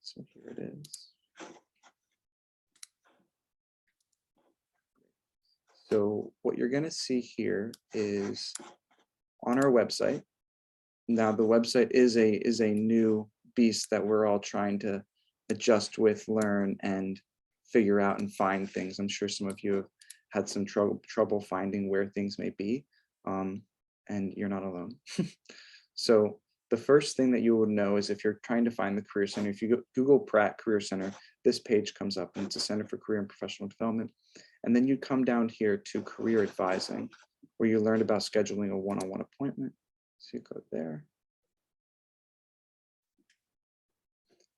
So here it is. So what you're going to see here is on our website. Now the website is a new beast that we're all trying to adjust with, learn, and figure out and find things. I'm sure some of you have had some trouble finding where things may be, and you're not alone. So the first thing that you would know is if you're trying to find the Career Center, if you Google Pratt Career Center, this page comes up, and it's a Center for Career and Professional Development. And then you come down here to Career Advising, where you learn about scheduling a one-on-one appointment. So you go there.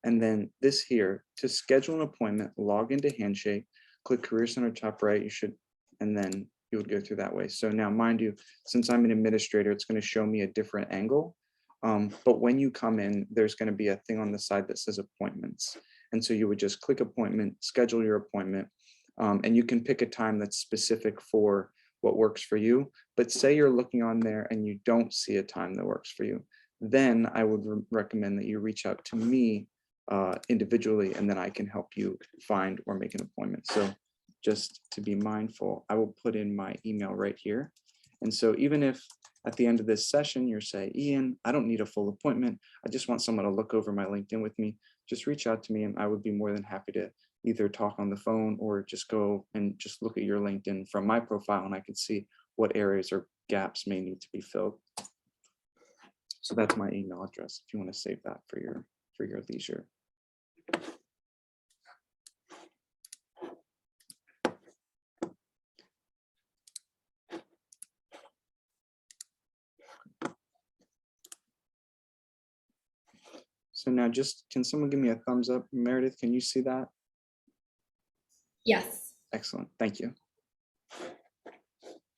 And then this here, to schedule an appointment, log into Handshake, click Career Center top right, you should, and then you would go through that way. So now, mind you, since I'm an administrator, it's going to show me a different angle. But when you come in, there's going to be a thing on the side that says appointments. And so you would just click appointment, schedule your appointment, and you can pick a time that's specific for what works for you. But say you're looking on there and you don't see a time that works for you, then I would recommend that you reach out to me individually, and then I can help you find or make an appointment. So just to be mindful, I will put in my email right here. And so even if at the end of this session, you're saying, Ian, I don't need a full appointment, I just want someone to look over my LinkedIn with me, just reach out to me and I would be more than happy to either talk on the phone or just go and just look at your LinkedIn from my profile, and I can see what areas or gaps may need to be filled. So that's my email address if you want to save that for your leisure. So now just, can someone give me a thumbs up? Meredith, can you see that? Yes. Excellent, thank you.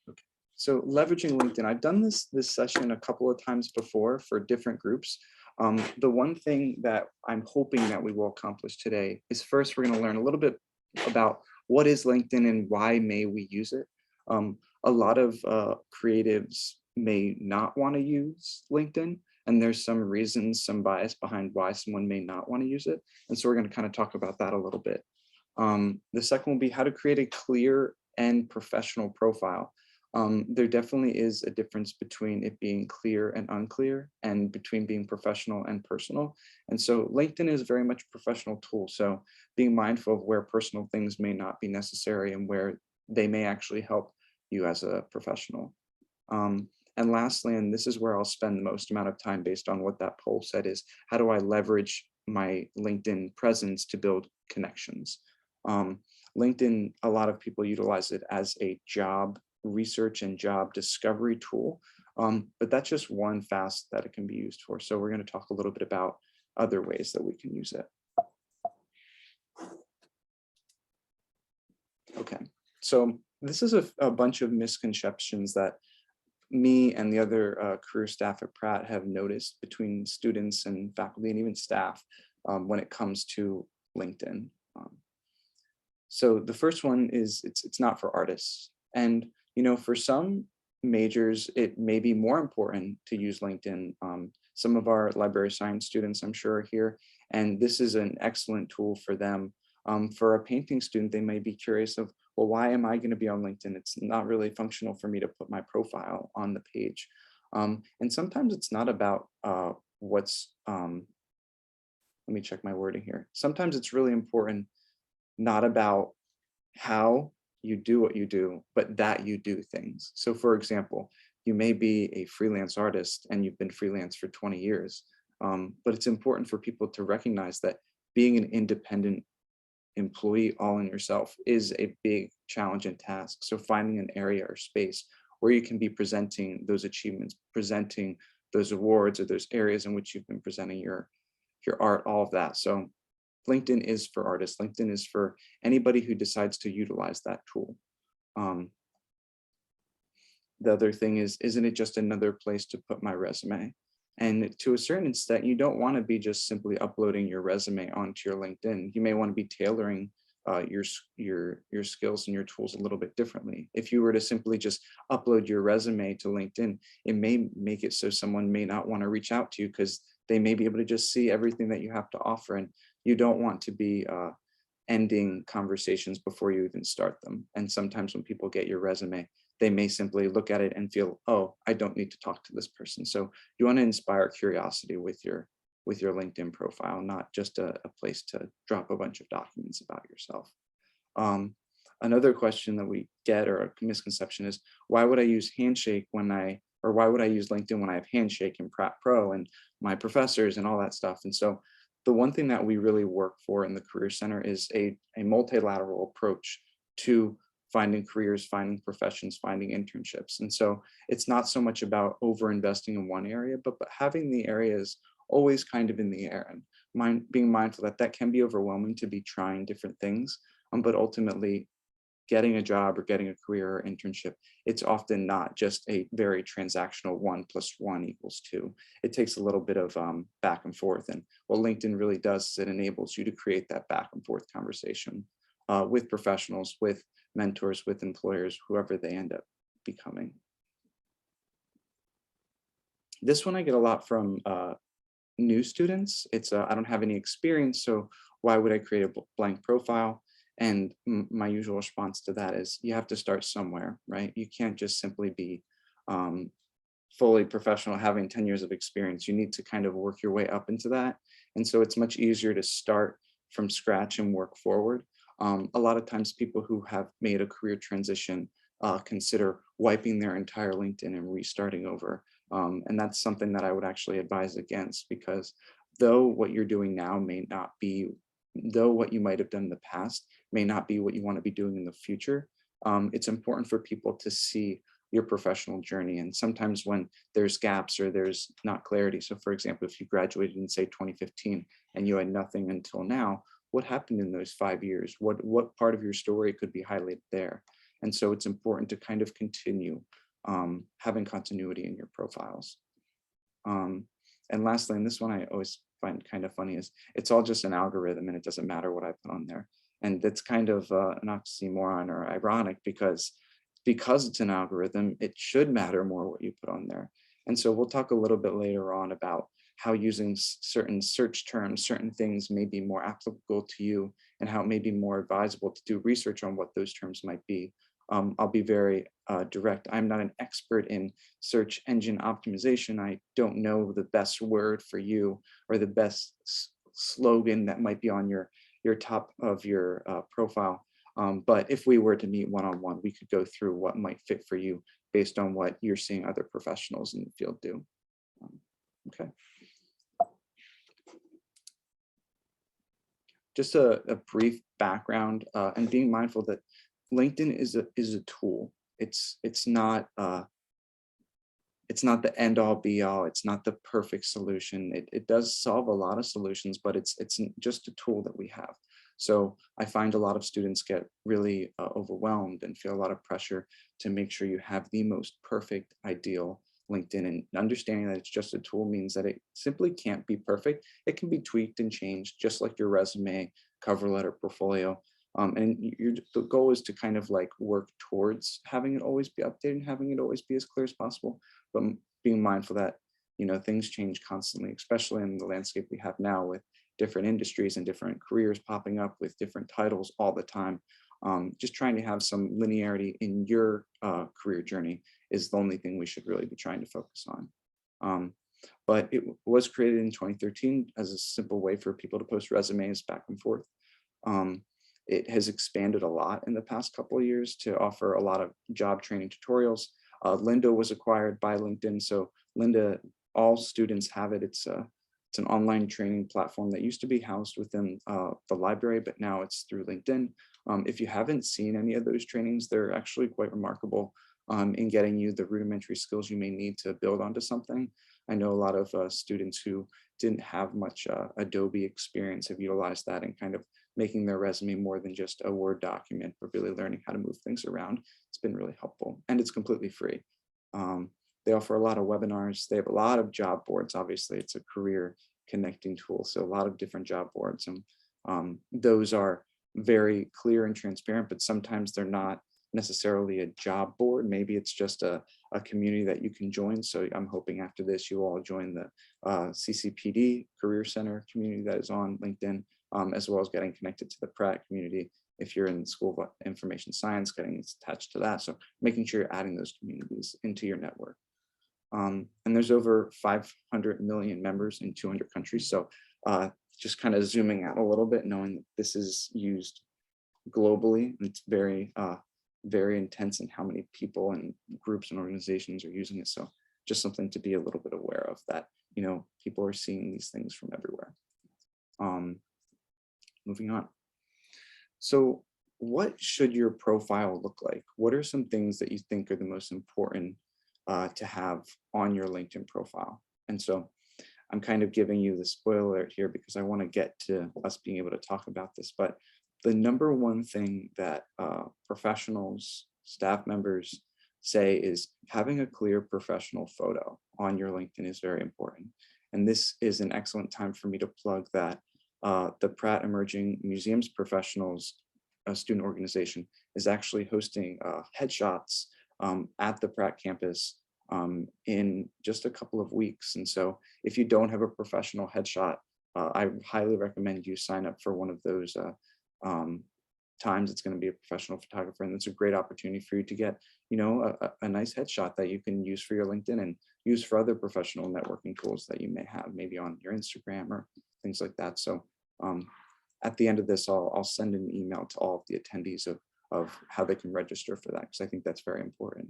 Okay. So leveraging LinkedIn, I've done this session a couple of times before for different groups. The one thing that I'm hoping that we will accomplish today is first, we're going to learn a little bit about what is LinkedIn and why may we use it. A lot of creatives may not want to use LinkedIn, and there's some reasons, some bias behind why someone may not want to use it. And so we're going to kind of talk about that a little bit. The second will be how to create a clear and professional profile. There definitely is a difference between it being clear and unclear, and between being professional and personal. And so LinkedIn is very much a professional tool. So being mindful of where personal things may not be necessary and where they may actually help you as a professional. And lastly, and this is where I'll spend the most amount of time based on what that poll said, is how do I leverage my LinkedIn presence to build connections? LinkedIn, a lot of people utilize it as a job research and job discovery tool, but that's just one facet that it can be used for. So we're going to talk a little bit about other ways that we can use it. Okay, so this is a bunch of misconceptions that me and the other career staff at Pratt have noticed between students and faculty and even staff when it comes to LinkedIn. So the first one is it's not for artists. And you know, for some majors, it may be more important to use LinkedIn. Some of our library science students, I'm sure, are here, and this is an excellent tool for them. For a painting student, they may be curious of, well, why am I going to be on LinkedIn? It's not really functional for me to put my profile on the page. And sometimes it's not about what's, let me check my wording here. Sometimes it's really important, not about how you do what you do, but that you do things. So for example, you may be a freelance artist and you've been freelance for 20 years, but it's important for people to recognize that being an independent employee all in yourself is a big challenge and task. So finding an area or space where you can be presenting those achievements, presenting those awards, or those areas in which you've been presenting your art, all of that. So LinkedIn is for artists. LinkedIn is for anybody who decides to utilize that tool. The other thing is, isn't it just another place to put my resume? And to a certain extent, you don't want to be just simply uploading your resume onto your LinkedIn. You may want to be tailoring your skills and your tools a little bit differently. If you were to simply just upload your resume to LinkedIn, it may make it so someone may not want to reach out to you because they may be able to just see everything that you have to offer. And you don't want to be ending conversations before you even start them. And sometimes when people get your resume, they may simply look at it and feel, oh, I don't need to talk to this person. So you want to inspire curiosity with your LinkedIn profile, not just a place to drop a bunch of documents about yourself. Um, Another question that we get, or a misconception, is why would I use Handshake when or why would I use LinkedIn when I have Handshake and Pratt Pro and my professors and all that stuff? And so the one thing that we really work for in the Career Center is a multilateral approach to finding careers, finding professions, finding internships. And so it's not so much about over investing in one area, but having the areas always kind of in the air, and being mindful that that can be overwhelming to be trying different things. But ultimately, getting a job or getting a career or internship, it's often not just a very transactional 1+1 =2. It takes a little bit of back and forth. And what LinkedIn really does is it enables you to create that back and forth conversation with professionals, with mentors, with employers, whoever they end up becoming. This one I get a lot from new students. It's I don't have any experience, so why would I create a blank profile? And my usual response to that is you have to start somewhere, right? You can't just simply be um, fully professional, having 10 years of experience. You need to kind of work your way up into that. And so it's much easier to start from scratch and work forward. A lot of times people who have made a career transition consider wiping their entire LinkedIn and restarting over. And that's something that I would actually advise against, because though what you're doing now may not be, though what you might have done in the past may not be what you want to be doing in the future, it's important for people to see your professional journey. And sometimes when there's gaps or there's not clarity, so for example, if you graduated in say 2015 and you had nothing until now, what happened in those 5 years? What part of your story could be highlighted there? And so it's important to kind of continue having continuity in your profiles. And lastly, and this one I always find kind of funny, is it's all just an algorithm and it doesn't matter what I put on there. And that's kind of an oxymoron or ironic, because it's an algorithm, it should matter more what you put on there. And so we'll talk a little bit later on about how using certain search terms, certain things may be more applicable to you, and how it may be more advisable to do research on what those terms might be. I'll be very direct. I'm not an expert in search engine optimization. I don't know the best word for you or the best slogan that might be on your top of your profile. But if we were to meet one-on-one, we could go through what might fit for you based on what you're seeing other professionals in the field do. Okay. Just a brief background, and being mindful that LinkedIn is a tool. It's not the end all be all. It's not the perfect solution. It does solve a lot of solutions, but it's just a tool that we have. So I find a lot of students get really overwhelmed and feel a lot of pressure to make sure you have the most perfect, ideal LinkedIn. And understanding that it's just a tool means that it simply can't be perfect. It can be tweaked and changed, just like your resume, cover letter, portfolio. And the goal is to kind of like work towards having it always be updated and having it always be as clear as possible, but being mindful that, you know, things change constantly, especially in the landscape we have now with different industries and different careers popping up with different titles all the time. Just trying to have some linearity in your career journey is the only thing we should really be trying to focus on. But it was created in 2013 as a simple way for people to post resumes back and forth. It has expanded a lot in the past couple of years to offer a lot of job training tutorials. Lynda was acquired by LinkedIn. So Lynda, all students have it. It's an online training platform that used to be housed within the library, but now it's through LinkedIn. If you haven't seen any of those trainings, they're actually quite remarkable in getting you the rudimentary skills you may need to build onto something. I know a lot of students who didn't have much Adobe experience have utilized that and kind of making their resume more than just a Word document, but really learning how to move things around. It's been really helpful, and it's completely free. They offer a lot of webinars. They have a lot of job boards. Obviously, it's a career connecting tool, so a lot of different job boards, and those are very clear and transparent, but sometimes they're not necessarily a job board. Maybe it's just a community that you can join. So I'm hoping after this, you all join the CCPD Career Center community that is on LinkedIn. as well as getting connected to the Pratt community. If you're in the School of Information Science, getting attached to that. So making sure you're adding those communities into your network. And there's over 500 million members in 200 countries. So just kind of zooming out a little bit, knowing that this is used globally, and it's very, very intense in how many people and groups and organizations are using it. So just something to be a little bit aware of, that, you know, people are seeing these things from everywhere. Moving on. So what should your profile look like? What are some things that you think are the most important to have on your LinkedIn profile? And so I'm kind of giving you the spoiler alert here because I want to get to us being able to talk about this. But the number one thing that professionals, staff members say is having a clear professional photo on your LinkedIn is very important. And this is an excellent time for me to plug that the Pratt Emerging Museums Professionals student organization is actually hosting headshots at the Pratt campus in just a couple of weeks. And so if you don't have a professional headshot, I highly recommend you sign up for one of those times. It's going to be a professional photographer, and it's a great opportunity for you to get, you know, a nice headshot that you can use for your LinkedIn and use for other professional networking tools that you may have, maybe on your Instagram or things like that. So at the end of this, I'll send an email to all of the attendees of how they can register for that, because I think that's very important.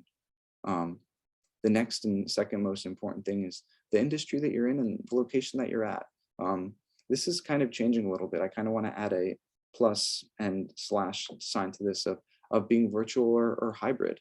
The next and second most important thing is the industry that you're in and the location that you're at. This is kind of changing a little bit. I kind of want to add a plus and slash sign to this of being virtual or hybrid.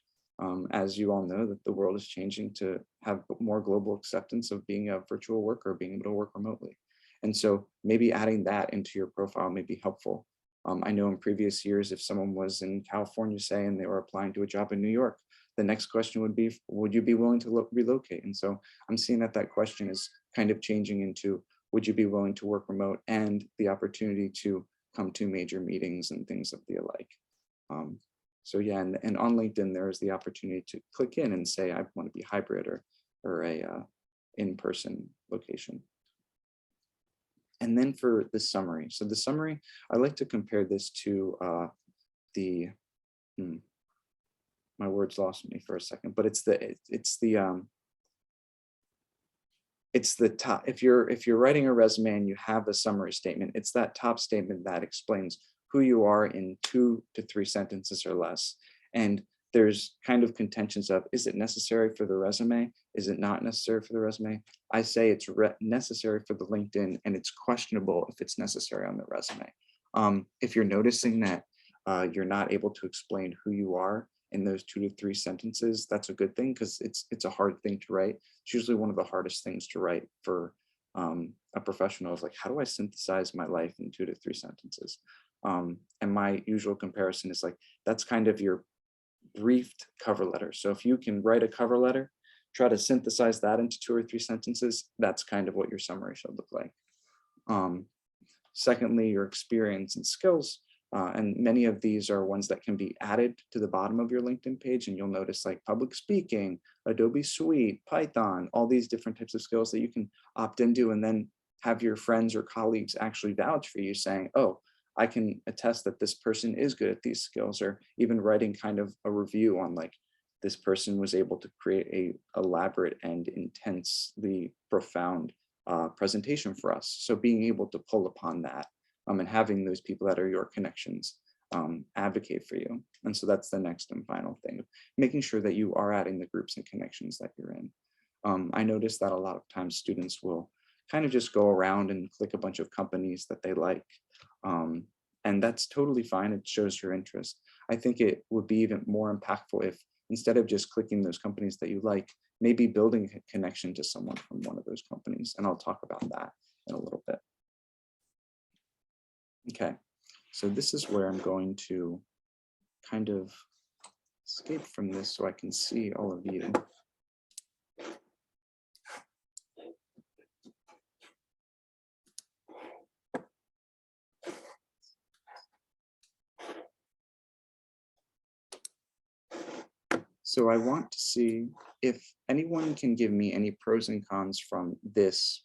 As you all know, that the world is changing to have more global acceptance of being a virtual worker, being able to work remotely. And so maybe adding that into your profile may be helpful. I know in previous years, if someone was in California, say, and they were applying to a job in New York, the next question would be, would you be willing to relocate? And so I'm seeing that that question is kind of changing into, would you be willing to work remote, and the opportunity to come to major meetings and things of the alike. So yeah, and on LinkedIn, there is the opportunity to click in and say, I want to be hybrid or a in-person location. And then for the summary. So the summary, I like to compare this to my words lost me for a second, but it's the top. If you're writing a resume and you have a summary statement, it's that top statement that explains who you are in 2 to 3 sentences or less. And there's kind of contentions of, is it necessary for the resume? Is it not necessary for the resume? I say it's necessary for the LinkedIn, and it's questionable if it's necessary on the resume. If you're noticing that you're not able to explain who you are in those 2 to 3 sentences, that's a good thing, because it's a hard thing to write. It's usually one of the hardest things to write for a professional, is like, how do I synthesize my life in 2 to 3 sentences? And my usual comparison is like, that's kind of your briefed cover letter. So if you can write a cover letter, try to synthesize that into 2 or 3 sentences, that's kind of what your summary should look like. Secondly, your experience and skills. And many of these are ones that can be added to the bottom of your LinkedIn page. And you'll notice like public speaking, Adobe Suite, Python, all these different types of skills that you can opt into, and then have your friends or colleagues actually vouch for you, saying, oh, I can attest that this person is good at these skills, or even writing kind of a review on like, this person was able to create a elaborate and intensely profound presentation for us. So being able to pull upon that and having those people that are your connections advocate for you. And so that's the next and final thing, making sure that you are adding the groups and connections that you're in. I noticed that a lot of times students will kind of just go around and click a bunch of companies that they like. And that's totally fine. It shows your interest. I think it would be even more impactful if, instead of just clicking those companies that you like, maybe building a connection to someone from one of those companies. And I'll talk about that in a little bit. Okay, so this is where I'm going to kind of escape from this so I can see all of you. So I want to see if anyone can give me any pros and cons from this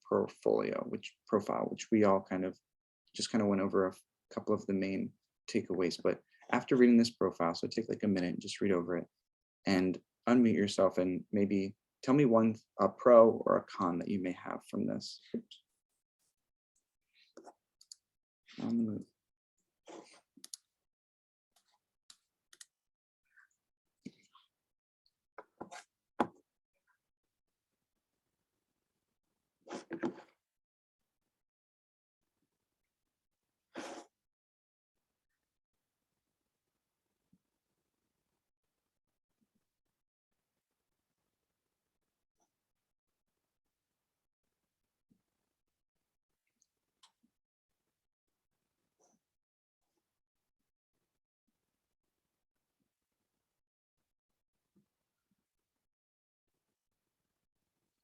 portfolio, which we all kind of just kind of went over a couple of the main takeaways. But after reading this profile, so take like a minute and just read over it and unmute yourself and maybe tell me one a pro or a con that you may have from this. On the move.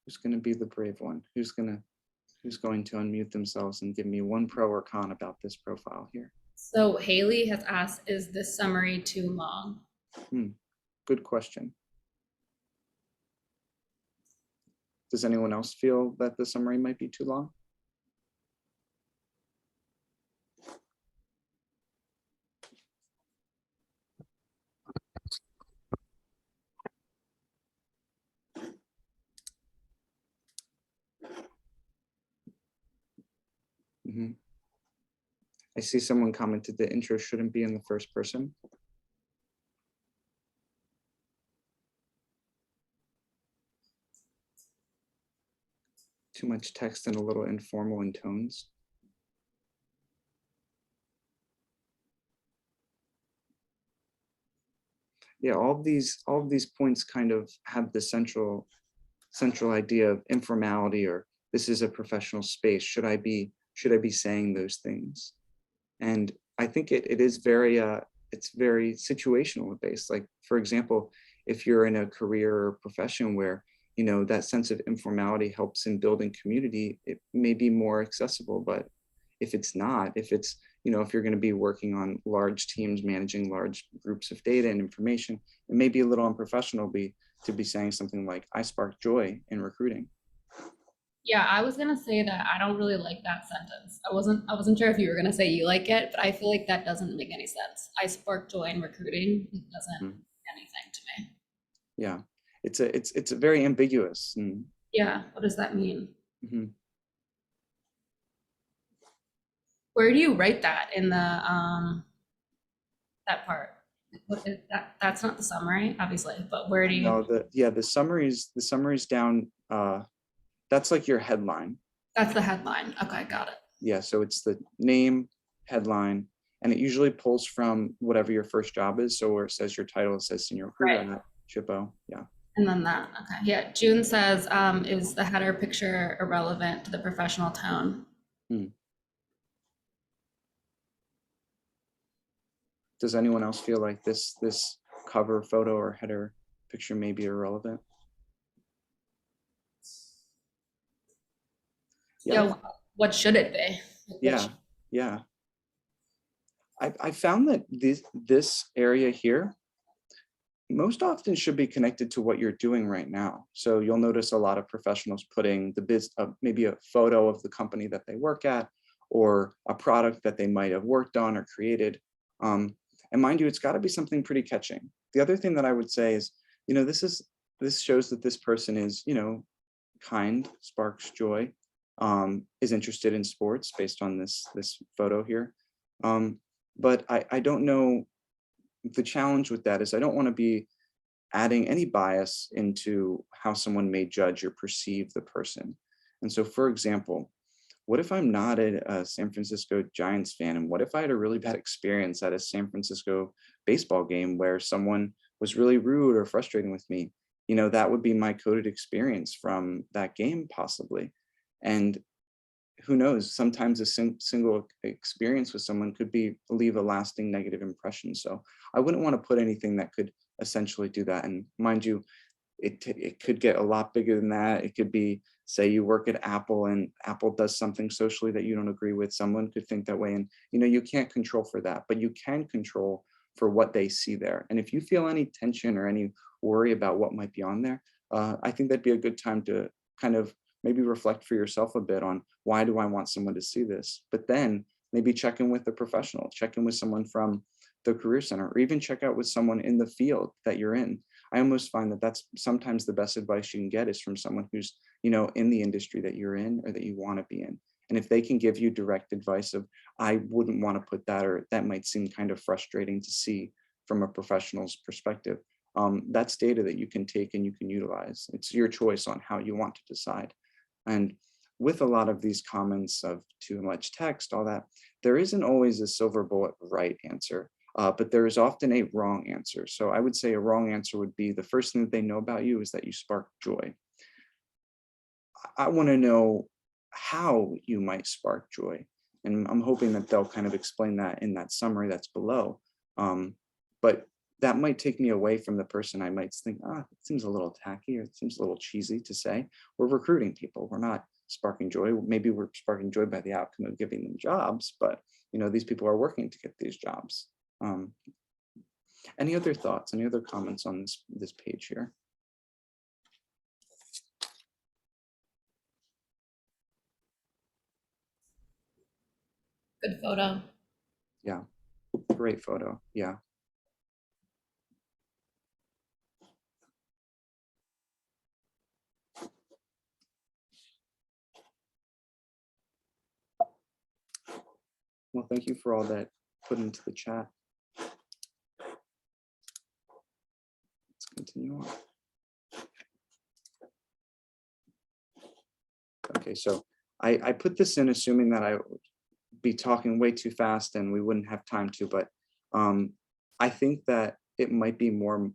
Who's going to be the brave one? Who's going to unmute themselves and give me one pro or con about this profile here? So Haley has asked, is this summary too long? Good question. Does anyone else feel that the summary might be too long? I see someone commented the intro shouldn't be in the first person. Too much text and a little informal in tones. Yeah, all of these points kind of have the central idea of informality, or this is a professional space. Should I be saying those things? And I think it is very it's very situational based. Like, for example, if you're in a career or profession where, you know, that sense of informality helps in building community, it may be more accessible. But if it's not, if it's, you know, if you're going to be working on large teams, managing large groups of data and information, it may be a little unprofessional to be saying something like, I spark joy in recruiting. Yeah, I was gonna say that I don't really like that sentence. I wasn't sure if you were gonna say you like it, but I feel like that doesn't make any sense. I spark joy in recruiting. It doesn't mean anything to me. Yeah, it's a very ambiguous. And Yeah, what does that mean? mhm. Where do you write that in the that part? What is that? That's not the summary, obviously, but where do you? No, the summaries down. That's like your headline. That's the headline. Okay, got it. Yeah, so it's the name, headline, and it usually pulls from whatever your first job is. So where it says your title, it says senior recruiter Right. at Chippo. Yeah. And then that, okay. Yeah, June says, is the header picture irrelevant to the professional tone? Does anyone else feel like this cover photo or header picture may be irrelevant? Yeah, what should it be? Yeah, yeah. I found that this area here most often should be connected to what you're doing right now. So you'll notice a lot of professionals putting maybe a photo of the company that they work at, or a product that they might have worked on or created. And mind you, it's got to be something pretty catching. The other thing that I would say is, you know, this shows that this person is, you know, kind, sparks joy, is interested in sports based on this photo here. But I don't know, the challenge with that is I don't want to be adding any bias into how someone may judge or perceive the person. And so, for example, what if I'm not a San Francisco Giants fan? And what if I had a really bad experience at a San Francisco baseball game where someone was really rude or frustrating with me? You know, that would be my coded experience from that game, possibly. And who knows, sometimes a single experience with someone could leave a lasting negative impression. So I wouldn't want to put anything that could essentially do that. And mind you, it could get a lot bigger than that. It could be, say you work at Apple and Apple does something socially that you don't agree with. Someone could think that way, and you know, you can't control for that, but you can control for what they see there. And if you feel any tension or any worry about what might be on there, I think that'd be a good time to kind of maybe reflect for yourself a bit on, why do I want someone to see this? But then maybe check in with a professional, check in with someone from the Career Center, or even check out with someone in the field that you're in. I almost find that that's sometimes the best advice you can get is from someone who's, in the industry that you're in or that you want to be in. And if they can give you direct advice of, I wouldn't want to put that, or that might seem kind of frustrating to see from a professional's perspective, that's data that you can take and you can utilize. It's your choice on how you want to decide. And with a lot of these comments of too much text, all that, there isn't always a silver bullet right answer, but there is often a wrong answer. So I would say a wrong answer would be the first thing that they know about you is that you spark joy. I want to know how you might spark joy. And I'm hoping that they'll kind of explain that in that summary that's below. But that might take me away from the person. I might think, it seems a little tacky, or it seems a little cheesy to say. We're recruiting people. We're not sparking joy. Maybe we're sparking joy by the outcome of giving them jobs, but these people are working to get these jobs. Any other thoughts, any other comments on this page here? Good photo. Yeah, great photo. Yeah. Well, thank you for all that put into the chat. Let's continue on. Okay, so I put this in assuming that I would be talking way too fast and we wouldn't have time to, but I think that it might be more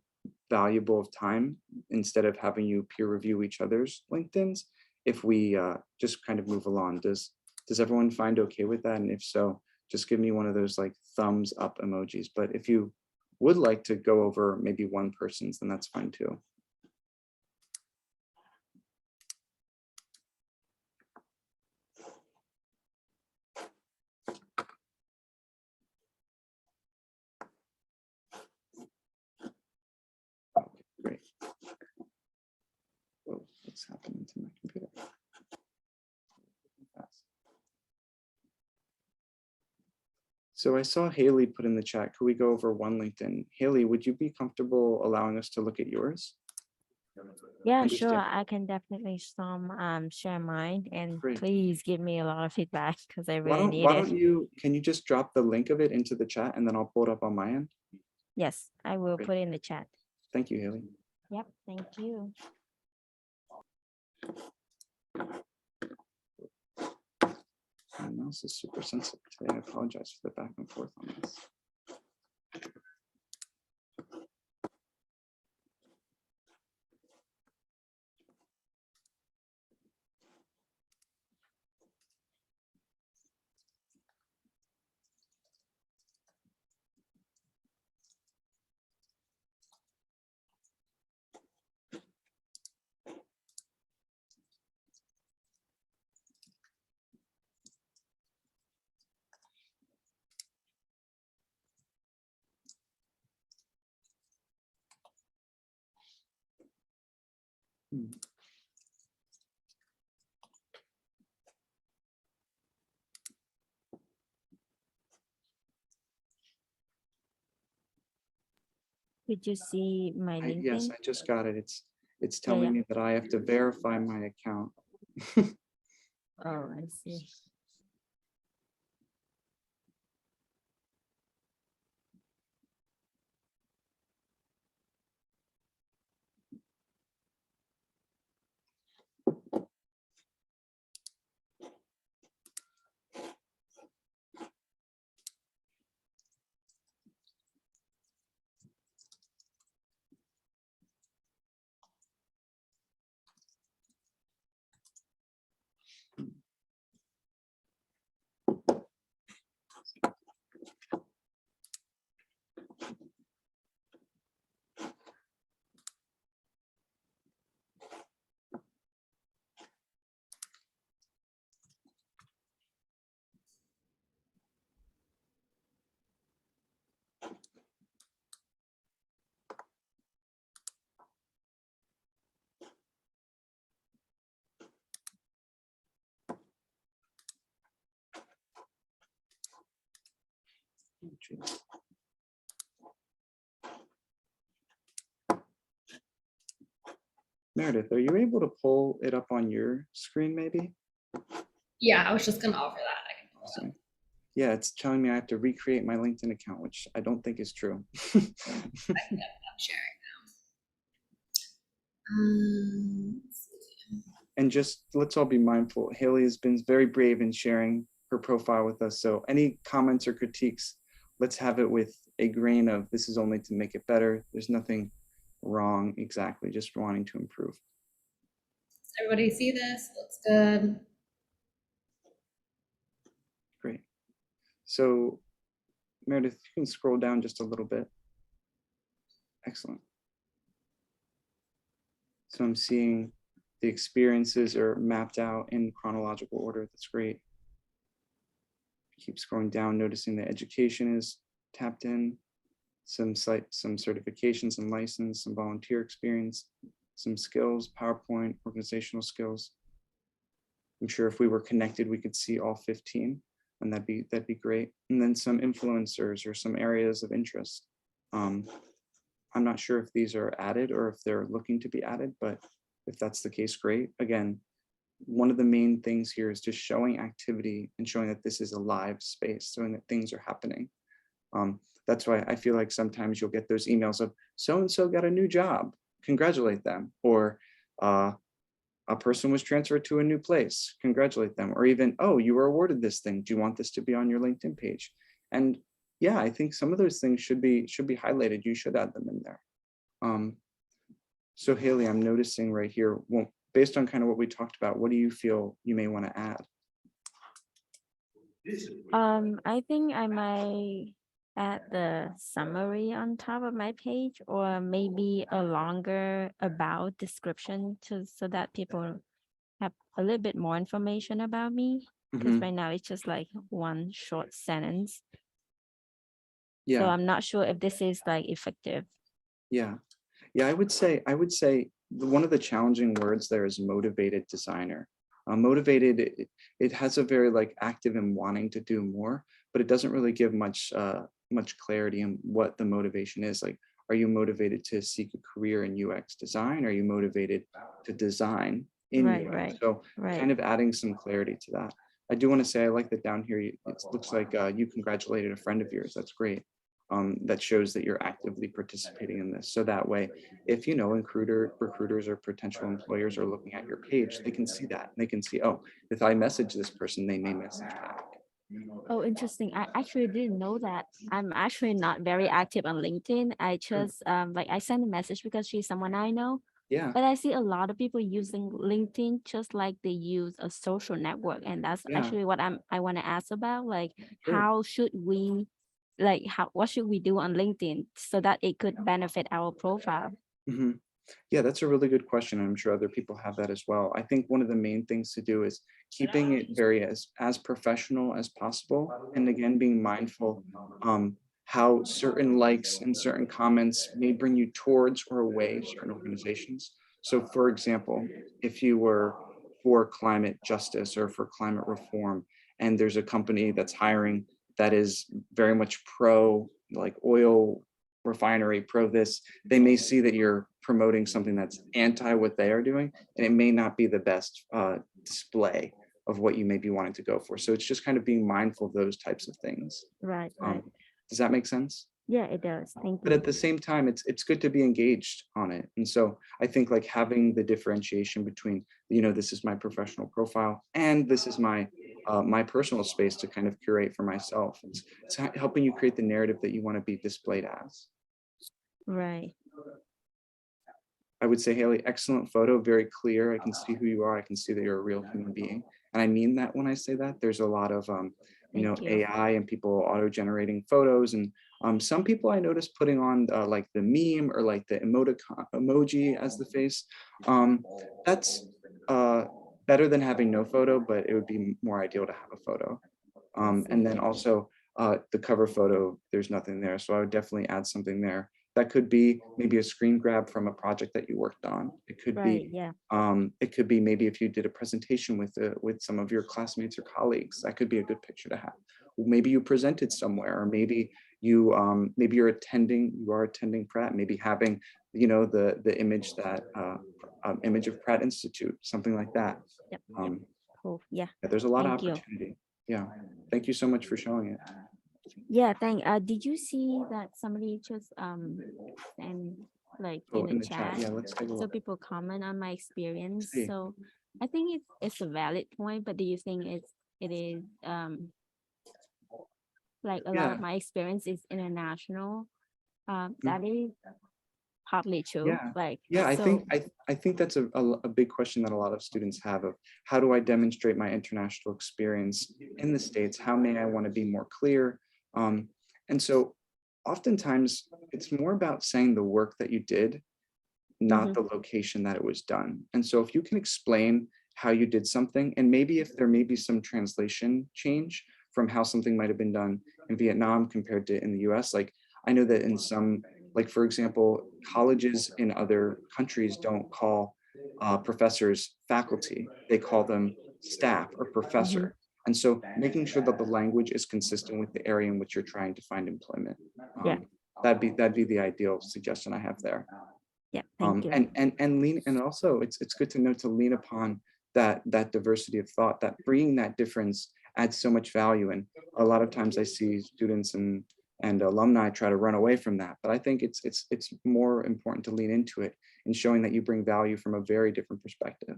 valuable of time instead of having you peer review each other's LinkedIn's if we just kind of move along. Does everyone find okay with that? And if so, just give me one of those like thumbs up emojis. But if you would like to go over maybe one person's, then that's fine too. Great. Whoa, what's happening to my computer? So I saw Haley put in the chat, could we go over one LinkedIn? Haley, would you be comfortable allowing us to look at yours? Yeah, Understand. sure. I can definitely share mine, and Great. please give me a lot of feedback because I really need Why it. don't you, can you just drop the link of it into the chat and then I'll pull it up on my end? Yes, I will Great. put it in the chat. Thank you, Haley. Yep, thank you. My mouse is super sensitive today. I apologize for the back and forth on this. Could you see my Yes, LinkedIn? I just got it. It's Yeah, telling yeah. me that I have to verify my account. Oh, I see. Apologies. Meredith, are you able to pull it up on your screen maybe? Yeah, I was just gonna offer that. I can pull it up. So, yeah, it's telling me I have to recreate my LinkedIn account, which I don't think is true. I'm sharing now. Let's see. And just let's all be mindful. Haley has been very brave in sharing her profile with us. So any comments or critiques, let's have it with a grain of this is only to make it better. There's nothing wrong exactly, just wanting to improve. Does everybody see this? Looks good. Great. So Meredith, you can scroll down just a little bit. Excellent. So I'm seeing the experiences are mapped out in chronological order. That's great. Keep scrolling down, noticing the education is tapped in, some certifications and license, some volunteer experience, some skills, PowerPoint, organizational skills. I'm sure if we were connected, we could see all 15, and that'd be great. And then some influencers or some areas of interest. I'm not sure if these are added or if they're looking to be added, but if that's the case, great. Again, one of the main things here is just showing activity and showing that this is a live space, showing that things are happening. That's why I feel like sometimes you'll get those emails of so-and-so got a new job, congratulate them, or a person was transferred to a new place, congratulate them, or even, oh, you were awarded this thing, do you want this to be on your LinkedIn page? And yeah, I think some of those things should be highlighted. You should add them in there. So Haley, I'm noticing right here, well, based on kind of what we talked about, what do you feel you may want to add? I think I might add the summary on top of my page, or maybe a longer about description so that people have a little bit more information about me. Because Mhm. right now it's just like one short sentence. So Yeah, I'm not sure if this is like effective. yeah. I would say one of the challenging words there is motivated designer. Motivated, it has a very like active and wanting to do more, but it doesn't really give much clarity in what the motivation is. Like, are you motivated to seek a career in UX design? Are you motivated to design in Right, UX? right, So right. kind of adding some clarity to that. I do want to say I like that down here. It looks like you congratulated a friend of yours. That's great. That shows that you're actively participating in this. So that way, if you know recruiters or potential employers are looking at your page, they can see that. And they can see, oh, if I message this person, they may message back. Oh, interesting. I actually didn't know that. I'm actually not very active on LinkedIn. I Sure. just like I sent a message because she's someone I know. Yeah, But I see a lot of people using LinkedIn just like they use a social network. And that's yeah, actually what I want to ask about. Like, sure. how should we what should we do on LinkedIn so that it could benefit our profile? Hmm. Yeah, that's a really good question. I'm sure other people have that as well. I think one of the main things to do is keeping it very as professional as possible. And again, being mindful how certain likes and certain comments may bring you towards or away certain organizations. So for example, if you were for climate justice or for climate reform, and there's a company that's hiring that is very much pro like oil refinery, pro this, they may see that you're promoting something that's anti what they are doing, and it may not be the best display of what you may be wanting to go for. So it's just kind of being mindful of those types of things. Right, right. Does that make sense? Yeah, it does. Thank But you. at the same time, it's good to be engaged on it. And so I think like having the differentiation between, this is my professional profile and this is my personal space to kind of curate for myself. It's helping you create the narrative that you want to be displayed as. Right. I would say, Haley, excellent photo, very clear. I can see who you are. I can see that you're a real human being. And I mean that when I say that. There's a lot of, Thank you. AI and people auto-generating photos. And some people I noticed putting on like the meme or like the emoji as the face. That's better than having no photo, but it would be more ideal to have a photo. And then also the cover photo, there's nothing there. So I would definitely add something there. That could be maybe a screen grab from a project that you worked on. It could Right, be yeah. maybe if you did a presentation with some of your classmates or colleagues, that could be a good picture to have. maybe you presented somewhere, or maybe you maybe you are attending Pratt, maybe having, the image that image of Pratt Institute, something like that. Yep. Um, Cool. Yeah. yeah, there's a lot of Thank you. opportunity. Yeah, thank you so much for showing it. Yeah, did you see that somebody just and like Oh, in the chat? yeah, let's take a So look. people comment on my experience. See. So I think it's a valid point, but do you think it is like a lot Yeah. of my experience is international? That is partly true. Yeah. Like Yeah, I so think I think that's a big question that a lot of students have of how do I demonstrate my international experience in the States? How may I want to be more clear? And so oftentimes it's more about saying the work that you did, not Mhm. the location that it was done. And so if you can explain how you did something, and maybe if there may be some translation change from how something might have been done in Vietnam compared to in the US, like I know that in some, like for example, colleges in other countries don't call professors faculty, they call them staff or professor. And so making sure that the language is consistent with the area in which you're trying to find employment. Yeah. That'd be the ideal suggestion I have there. Yeah, thank you. And lean, and also it's good to know to lean upon that diversity of thought, that bringing that difference adds so much value. And a lot of times I see students and alumni try to run away from that, but I think it's more important to lean into it and showing that you bring value from a very different perspective.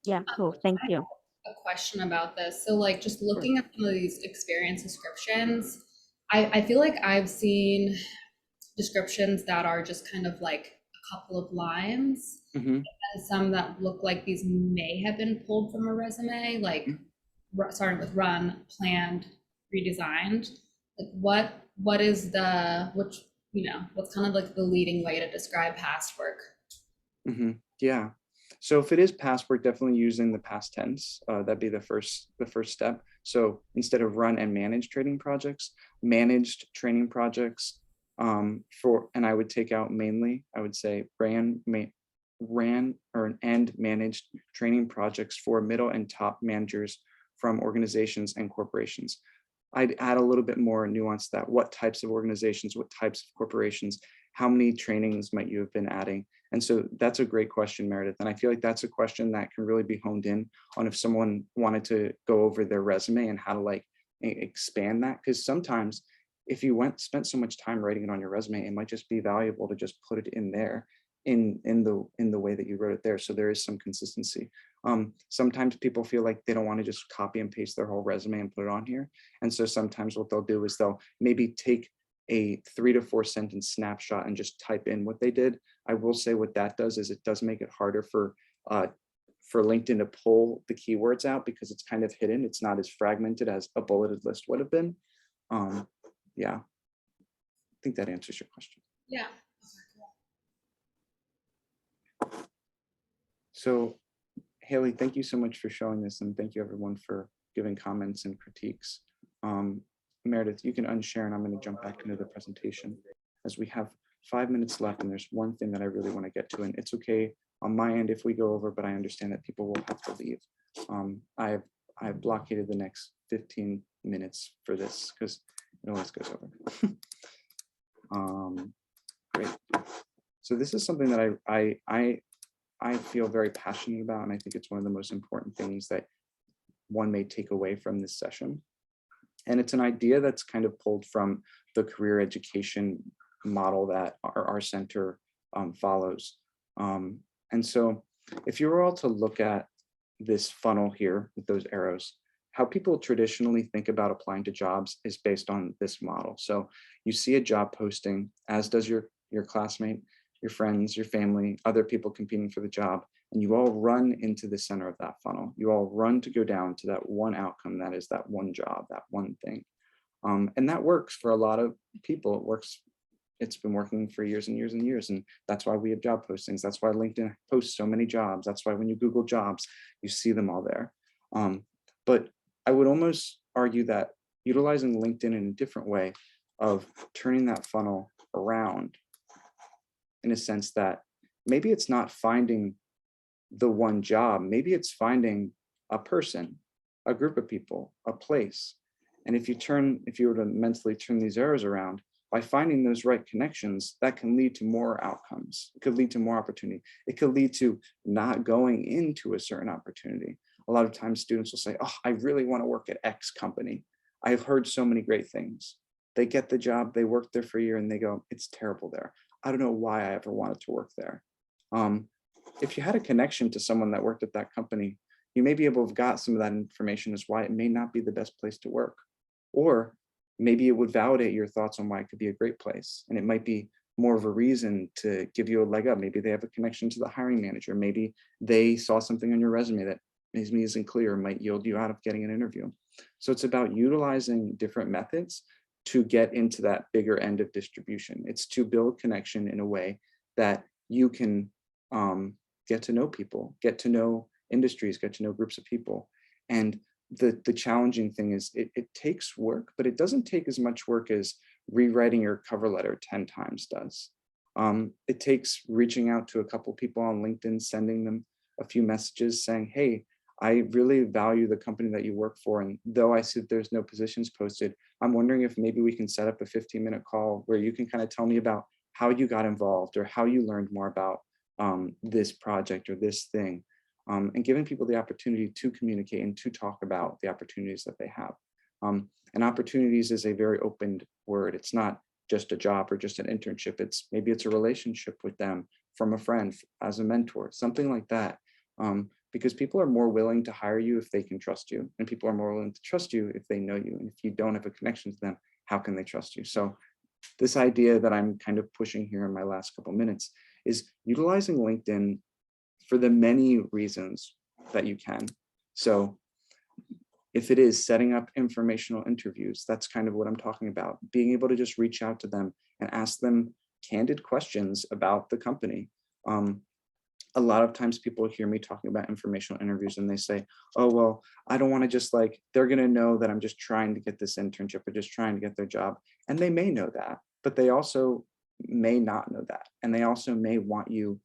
Yeah, cool. Thank you. A question about this. So like just looking at some of these experience descriptions, I feel like I've seen descriptions that are just kind of like a couple of lines, Mhm. and some that look like these may have been pulled from a resume, like starting with run, planned, redesigned. Like what is the what's kind of like the leading way to describe past work? Yeah. So if it is past, we're definitely using the past tense. That'd be the first step. So instead of run and manage training projects, managed training projects and I would take out mainly, I would say ran and managed training projects for middle and top managers from organizations and corporations. I'd add a little bit more nuance to that. What types of organizations, what types of corporations, how many trainings might you have been adding? And so that's a great question, Meredith. And I feel like that's a question that can really be honed in on if someone wanted to go over their resume and how to like expand that. Because sometimes if you spent so much time writing it on your resume, it might just be valuable to just put it in there in the way that you wrote it there. So there is some consistency. Sometimes people feel like they don't want to just copy and paste their whole resume and put it on here. And so sometimes what they'll do is they'll maybe take a 3 to 4 sentence snapshot and just type in what they did. I will say what that does is it does make it harder for LinkedIn to pull the keywords out because it's kind of hidden. It's not as fragmented as a bulleted list would have been. Yeah, I think that answers your question. Yeah. So Haley, thank you so much for showing this, and thank you everyone for giving comments and critiques. Meredith, you can unshare and I'm going to jump back into the presentation as we have 5 minutes left, and there's one thing that I really want to get to, and it's okay on my end if we go over, but I understand that people will have to leave. I've blockaded the next 15 minutes for this because it always goes over. Great. So this is something that I feel very passionate about, and I think it's one of the most important things that one may take away from this session. And it's an idea that's kind of pulled from the career education model that our center follows. And so if you were all to look at this funnel here with those arrows, how people traditionally think about applying to jobs is based on this model. So you see a job posting, as does your classmate, your friends, your family, other people competing for the job, and you all run into the center of that funnel. You all run to go down to that one outcome, that is that one job, that one thing. And that works for a lot of people. It works. It's been working for years and years and years. And that's why we have job postings. That's why LinkedIn posts so many jobs. That's why when you Google jobs, you see them all there. But I would almost argue that utilizing LinkedIn in a different way of turning that funnel around, in a sense that maybe it's not finding the one job, maybe it's finding a person, a group of people, a place. And if you were to mentally turn these arrows around, by finding those right connections, that can lead to more outcomes. It could lead to more opportunity. It could lead to not going into a certain opportunity. A lot of times students will say, oh, I really want to work at X company. I've heard so many great things. They get the job, they work there for a year and they go, it's terrible there. I don't know why I ever wanted to work there. If you had a connection to someone that worked at that company, you may be able to have got some of that information as why it may not be the best place to work. Or maybe it would validate your thoughts on why it could be a great place. And it might be more of a reason to give you a leg up. Maybe they have a connection to the hiring manager. Maybe they saw something on your resume that maybe isn't clear, might yield you out of getting an interview. So it's about utilizing different methods to get into that bigger end of distribution. It's to build connection in a way that you can get to know people, get to know industries, get to know groups of people. And the challenging thing is it takes work, but it doesn't take as much work as rewriting your cover letter 10 times does. It takes reaching out to a couple people on LinkedIn, sending them a few messages saying, hey, I really value the company that you work for. And though I see that there's no positions posted, I'm wondering if maybe we can set up a 15-minute call where you can kind of tell me about how you got involved or how you learned more about this project or this thing. And giving people the opportunity to communicate and to talk about the opportunities that they have. And opportunities is a very open word. It's not just a job or just an internship. Maybe it's a relationship with them from a friend as a mentor, something like that. Because people are more willing to hire you if they can trust you, and people are more willing to trust you if they know you. And if you don't have a connection to them, how can they trust you? So this idea that I'm kind of pushing here in my last couple minutes is utilizing LinkedIn for the many reasons that you can. So if it is setting up informational interviews, that's kind of what I'm talking about. Being able to just reach out to them and ask them candid questions about the company. A lot of times people hear me talking about informational interviews and they say, oh, well, I don't want to just they're going to know that I'm just trying to get this internship or just trying to get their job. And they may know that, but they also may not know that. And they also may want you,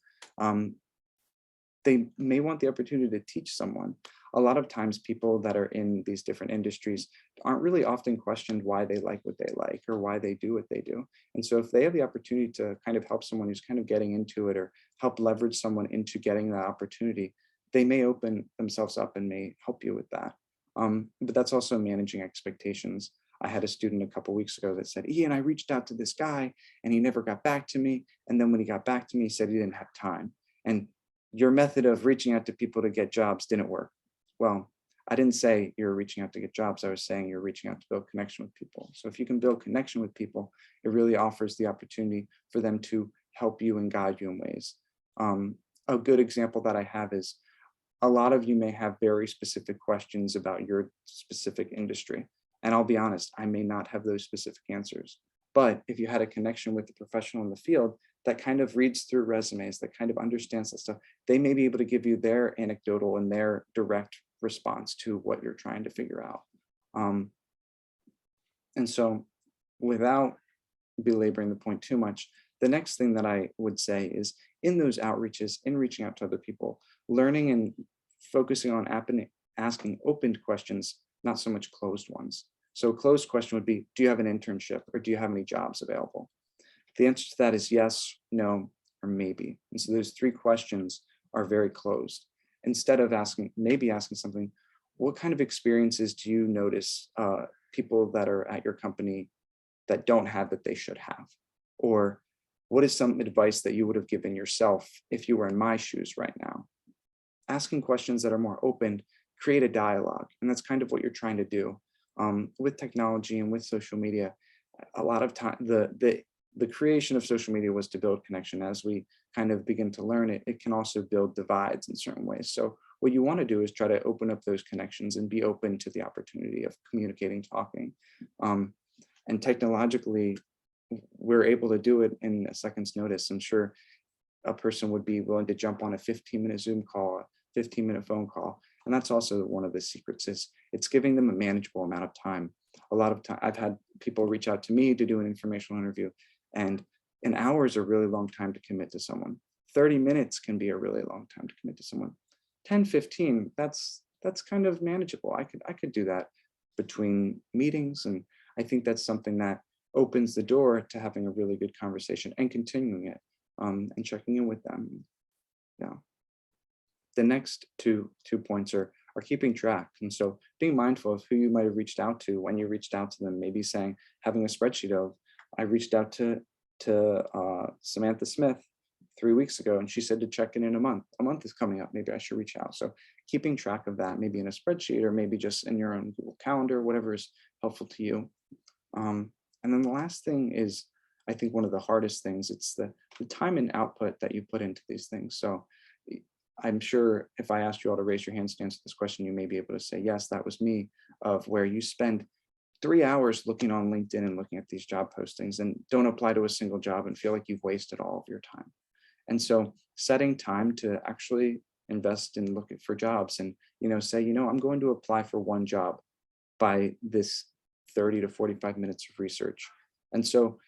they may want the opportunity to teach someone. A lot of times people that are in these different industries aren't really often questioned why they like what they like or why they do what they do. And so if they have the opportunity to kind of help someone who's kind of getting into it or help leverage someone into getting that opportunity, they may open themselves up and may help you with that. But that's also managing expectations. I had a student a couple of weeks ago that said, Ian, I reached out to this guy and he never got back to me. And then when he got back to me, he said he didn't have time. And your method of reaching out to people to get jobs didn't work. Well, I didn't say you're reaching out to get jobs. I was saying you're reaching out to build connection with people. So if you can build connection with people, it really offers the opportunity for them to help you and guide you in ways. A good example that I have is a lot of you may have very specific questions about your specific industry. And I'll be honest, I may not have those specific answers. But if you had a connection with the professional in the field that kind of reads through resumes, that kind of understands that stuff, they may be able to give you their anecdotal and their direct response to what you're trying to figure out. And so without belaboring the point too much, the next thing that I would say is in those outreaches, in reaching out to other people, learning and focusing on asking open questions, not so much closed ones. So a closed question would be, do you have an internship or do you have any jobs available? The answer to that is yes, no, or maybe. And so those three questions are very closed. Instead of maybe asking something, what kind of experiences do you notice people that are at your company that don't have that they should have? Or what is some advice that you would have given yourself if you were in my shoes right now? Asking questions that are more open, create a dialogue. And that's kind of what you're trying to do. With technology and with social media, a lot of time, the creation of social media was to build connection. As we kind of begin to learn it, it can also build divides in certain ways. So what you want to do is try to open up those connections and be open to the opportunity of communicating, talking. And technologically, we're able to do it in a second's notice. I'm sure a person would be willing to jump on a 15-minute Zoom call, a 15-minute phone call. And that's also one of the secrets is it's giving them a manageable amount of time. A lot of time, I've had people reach out to me to do an informational interview, and an hour is a really long time to commit to someone. 30 minutes can be a really long time to commit to someone. 10, 15, that's kind of manageable. I could do that. between meetings. And I think that's something that opens the door to having a really good conversation and continuing it, and checking in with them. Yeah. The next two points are keeping track. And so being mindful of who you might have reached out to when you reached out to them, maybe saying, having a spreadsheet of, I reached out to Samantha Smith 3 weeks ago, and she said to check in a month. A month is coming up. Maybe I should reach out. So keeping track of that, maybe in a spreadsheet or maybe just in your own Google Calendar, whatever is helpful to you. And then the last thing is, I think one of the hardest things, it's the time and output that you put into these things. So I'm sure if I asked you all to raise your hands to answer this question, you may be able to say, yes, that was me, of where you spend 3 hours looking on LinkedIn and looking at these job postings and don't apply to a single job and feel like you've wasted all of your time. And so setting time to actually invest in looking for jobs and, say, I'm going to apply for one job by this 30 to 45 minutes of research. And so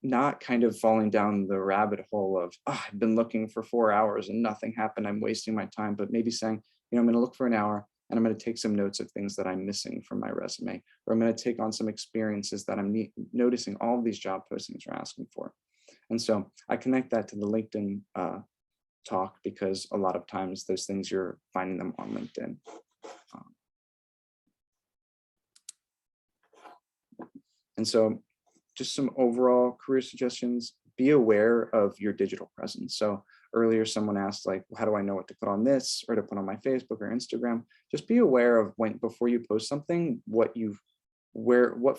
not kind of falling down the rabbit hole of, I've been looking for 4 hours and nothing happened, I'm wasting my time, but maybe saying, I'm going to look for an hour and I'm going to take some notes of things that I'm missing from my resume, or I'm going to take on some experiences that I'm noticing all of these job postings are asking for. And so I connect that to the LinkedIn talk, because a lot of times those things you're finding them on LinkedIn. And so just some overall career suggestions: be aware of your digital presence. So earlier someone asked, like, how do I know what to put on this or to put on my Facebook or Instagram? Just be aware of before you post something, what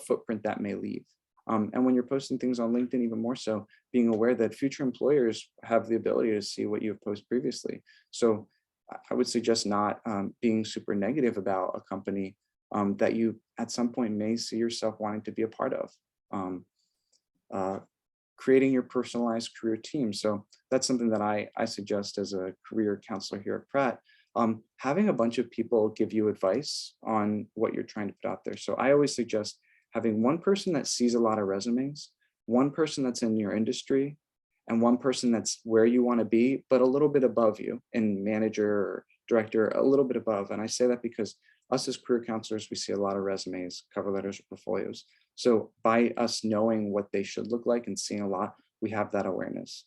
footprint that may leave. And when you're posting things on LinkedIn, even more so, being aware that future employers have the ability to see what you've posted previously. So I would suggest not being super negative about a company that you at some point may see yourself wanting to be a part of. Creating your personalized career team. So that's something that I suggest as a career counselor here at Pratt. Having a bunch of people give you advice on what you're trying to put out there. So I always suggest having one person that sees a lot of resumes, one person that's in your industry, and one person that's where you want to be, but a little bit above you, in manager or director, a little bit above. And I say that because us as career counselors, we see a lot of resumes, cover letters, or portfolios. So by us knowing what they should look like and seeing a lot, we have that awareness.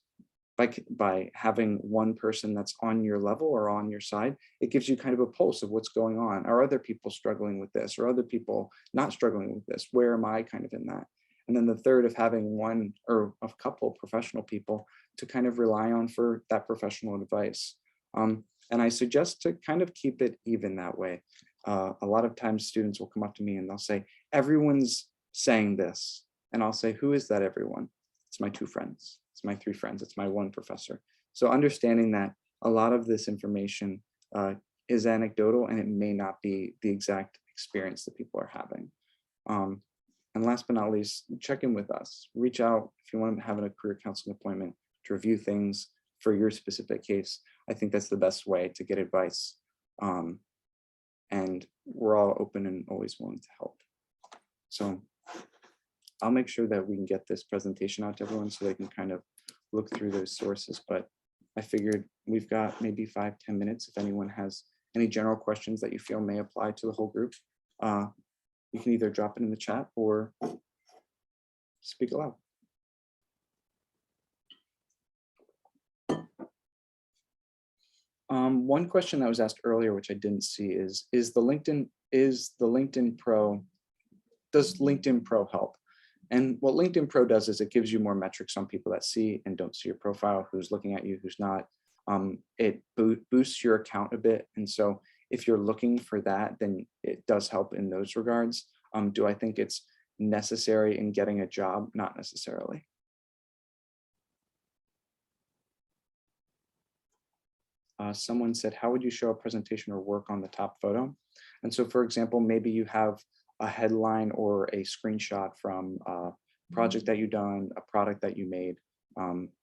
By having one person that's on your level or on your side, it gives you kind of a pulse of what's going on. Are other people struggling with this? Or other people not struggling with this? Where am I kind of in that? And then the third, of having one or a couple professional people to kind of rely on for that professional advice. And I suggest to kind of keep it even that way. A lot of times students will come up to me and they'll say, everyone's saying this. And I'll say, who is that everyone? It's my 2 friends. It's my 3 friends. It's my 1 professor. So understanding that a lot of this information is anecdotal and it may not be the exact experience that people are having. And last but not least, check in with us. Reach out if you want to have a career counseling appointment to review things for your specific case. I think that's the best way to get advice. And we're all open and always willing to help. So I'll make sure that we can get this presentation out to everyone so they can kind of look through those sources. But I figured we've got maybe 5-10 minutes. If anyone has any general questions that you feel may apply to the whole group, you can either drop it in the chat or speak aloud. One question that was asked earlier, which I didn't see, is the LinkedIn Pro, does LinkedIn Pro help? And what LinkedIn Pro does is it gives you more metrics on people that see and don't see your profile, who's looking at you, who's not. It boosts your account a bit. And so if you're looking for that, then it does help in those regards. Do I think it's necessary in getting a job? Not necessarily. Someone said, how would you show a presentation or work on the top photo? And so, for example, maybe you have a headline or a screenshot from a project that you've done, a product that you made.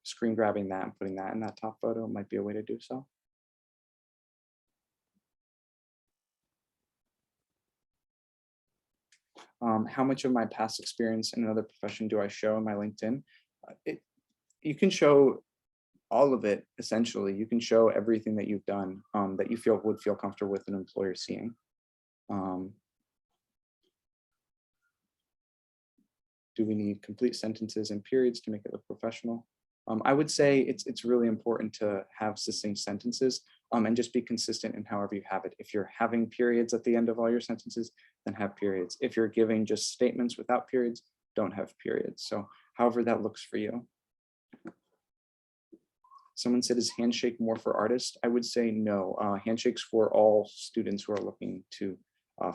Screen grabbing that and putting that in that top photo might be a way to do so. How much of my past experience in another profession do I show in my LinkedIn? You can show all of it, essentially. You can show everything that you've done that you would feel comfortable with an employer seeing. Do we need complete sentences and periods to make it look professional? I would say it's really important to have succinct sentences and just be consistent in however you have it. If you're having periods at the end of all your sentences, then have periods. If you're giving just statements without periods, don't have periods. So however that looks for you. Someone said, is Handshake more for artists? I would say no. Handshake's for all students who are looking to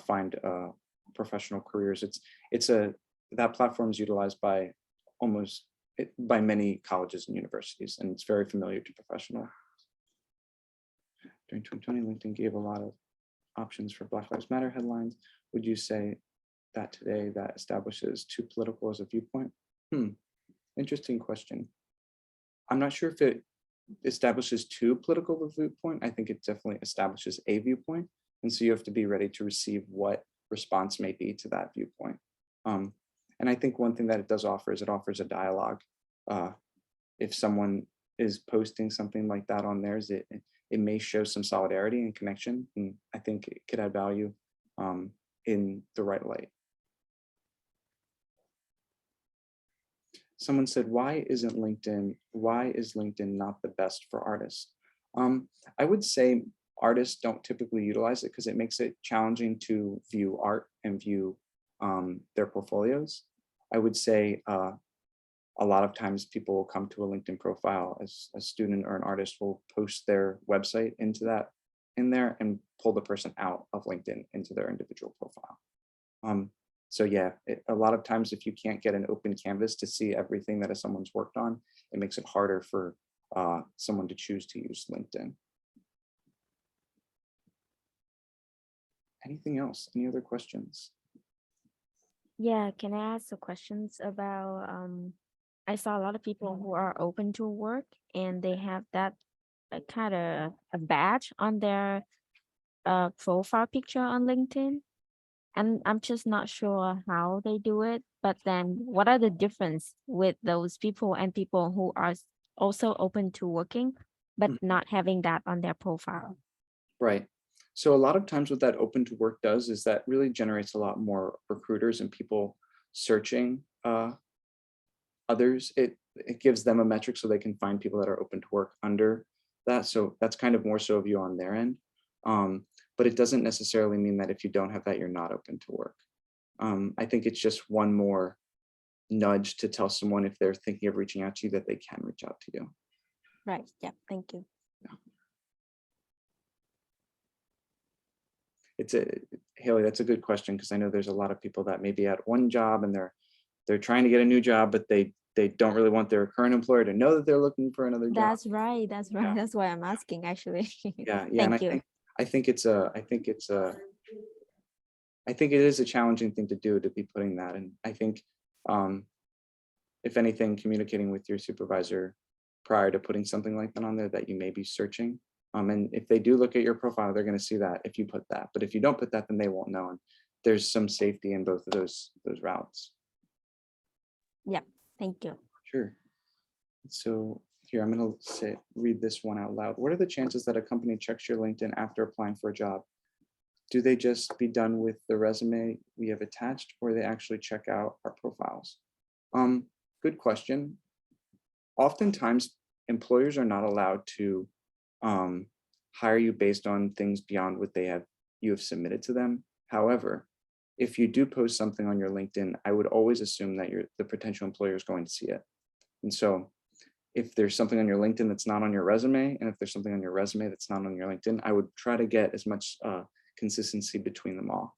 find professional careers. That platform is utilized by by many colleges and universities, and it's very familiar to professional. During 2020, LinkedIn gave a lot of options for Black Lives Matter headlines. Would you say that today that establishes too political as a viewpoint? Interesting question. I'm not sure if it establishes too political of a viewpoint. I think it definitely establishes a viewpoint. And so you have to be ready to receive what response may be to that viewpoint. And I think one thing that it does offer is it offers a dialogue. If someone is posting something like that on theirs, it may show some solidarity and connection. And I think it could add value in the right light. Someone said, why is LinkedIn not the best for artists? I would say artists don't typically utilize it because it makes it challenging to view art and view their portfolios. I would say a lot of times people will come to a LinkedIn profile as a student or an artist will post their website in there and pull the person out of LinkedIn into their individual profile. So yeah, a lot of times if you can't get an open canvas to see everything that someone's worked on, it makes it harder for someone to choose to use LinkedIn. Anything else? Any other questions? Yeah, can I ask some questions about, I saw a lot of people who are open to work and they have that kind of a badge on their profile picture on LinkedIn. And I'm just not sure how they do it, but then what are the difference with those people and people who are also open to working, but not having that on their profile? Right. So a lot of times what that open to work does is that really generates a lot more recruiters and people searching others. It gives them a metric so they can find people that are open to work under that. So that's kind of more so a view on their end. But it doesn't necessarily mean that if you don't have that, you're not open to work. I think it's just one more nudge to tell someone if they're thinking of reaching out to you that they can reach out to you. Right. Yeah. Thank you. Haley, that's a good question because I know there's a lot of people that may be at one job and they're trying to get a new job, but they don't really want their current employer to know that they're looking for another job. That's right. That's right. Yeah. That's why I'm asking actually. Yeah. Thank you. I think it is a challenging thing to do, to be putting that. And I think if anything, communicating with your supervisor prior to putting something like that on there that you may be searching. And if they do look at your profile, they're going to see that if you put that. But if you don't put that, then they won't know. And there's some safety in both of those routes. Yeah. Thank you. Sure. So here, I'm going to read this one out loud. What are the chances that a company checks your LinkedIn after applying for a job? Do they just be done with the resume we have attached, or they actually check out our profiles? Good question. Oftentimes, employers are not allowed to hire you based on things beyond what you have submitted to them. However, if you do post something on your LinkedIn, I would always assume that the potential employer is going to see it. And so if there's something on your LinkedIn that's not on your resume, and if there's something on your resume that's not on your LinkedIn, I would try to get as much consistency between them all.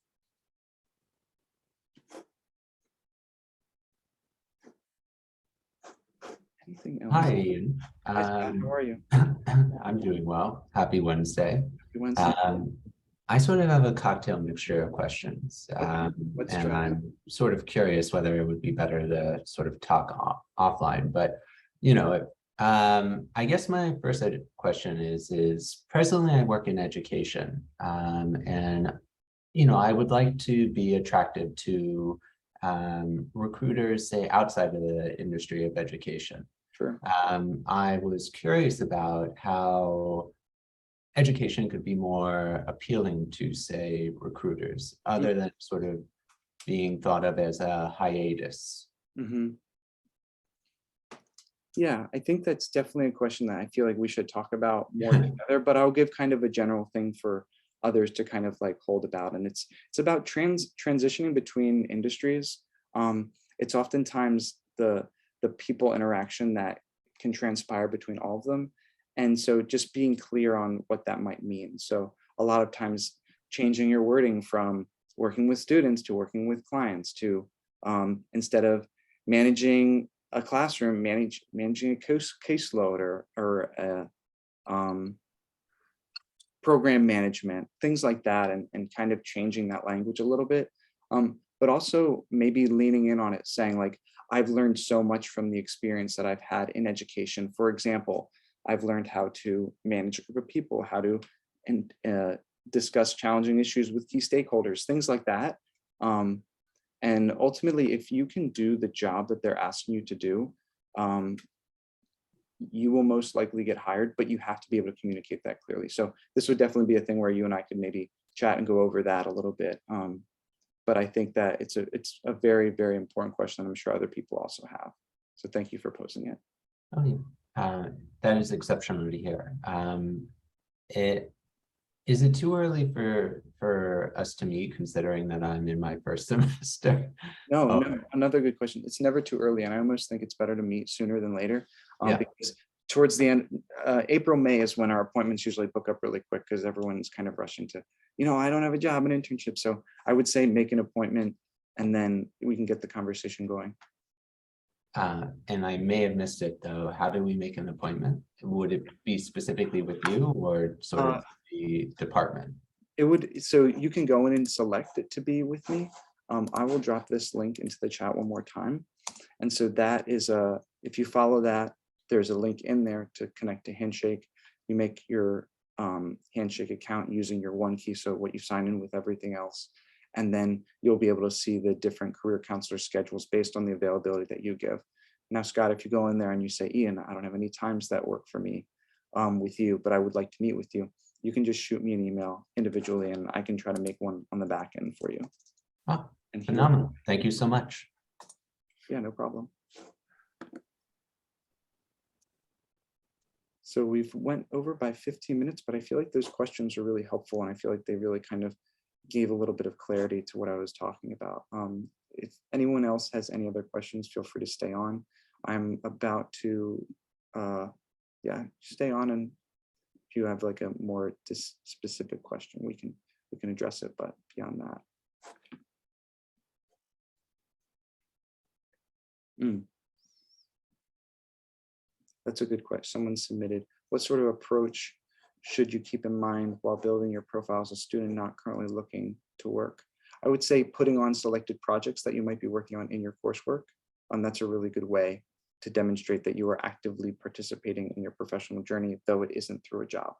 Anything else? Hi, Ian. Hi, Scott. How are you? I'm doing well. Happy Wednesday. Happy Wednesday. I sort of have a cocktail mixture of questions, Let's and try. I'm sort of curious whether it would be better to sort of talk offline. But you know, I guess my first question is presently I work in education, and you know, I would like to be attractive to recruiters, say outside of the industry of education. Sure. I was curious about how education could be more appealing to, say, recruiters, other than sort of being thought of as a hiatus Mhm. Yeah, I think that's definitely a question that I feel like we should talk about more together, but I'll give kind of a general thing for others to kind of like hold about. And it's about transitioning between industries. It's oftentimes the people interaction that can transpire between all of them. And so just being clear on what that might mean. So a lot of times changing your wording from working with students to working with clients to instead of managing a classroom, managing a caseload or program management, things like that, and kind of changing that language a little bit. But also maybe leaning in on it, saying like, I've learned so much from the experience that I've had in education. For example, I've learned how to manage a group of people, how to and discuss challenging issues with key stakeholders, things like that. Um, and ultimately, if you can do the job that they're asking you to do, um, you will most likely get hired, but you have to be able to communicate that clearly. So this would definitely be a thing where you and I could maybe chat and go over that a little bit. But I think that it's a very, very important question. I'm sure other people also have. So thank you for posing it. Oh, yeah. That is exceptional to hear. Is it too early for us to meet, considering that I'm in my first semester? No, Oh, no, another good question. It's never too early, and I almost think it's better to meet sooner than later. Yeah. Because towards the end, April, May is when our appointments usually book up really quick because everyone's kind of rushing to, I don't have a job, an internship. So I would say make an appointment and then we can get the conversation going. And I may have missed it though. How do we make an appointment? Would it be specifically with you or sort of the department? It would, so you can go in and select it to be with me. I will drop this link into the chat one more time. And so that is if you follow that, there's a link in there to connect to Handshake. You make your Handshake account using your one key, so what you sign in with everything else. And then you'll be able to see the different career counselor schedules based on the availability that you give. Now, Scott, if you go in there and you say, Ian, I don't have any times that work for me with you, but I would like to meet with you, you can just shoot me an email individually and I can try to make one on the back end for you. Oh, And phenomenal. Thank you so much. Yeah, no problem. So we've went over by 15 minutes, but I feel like those questions are really helpful. And I feel like they really kind of gave a little bit of clarity to what I was talking about. If anyone else has any other questions, feel free to stay on. I'm about to, stay on, and if you have like a more specific question, we can address it, but beyond that. That's a good question. Someone submitted, what sort of approach should you keep in mind while building your profile as a student not currently looking to work? I would say putting on selected projects that you might be working on in your coursework. That's a really good way to demonstrate that you are actively participating in your professional journey, though it isn't through a job.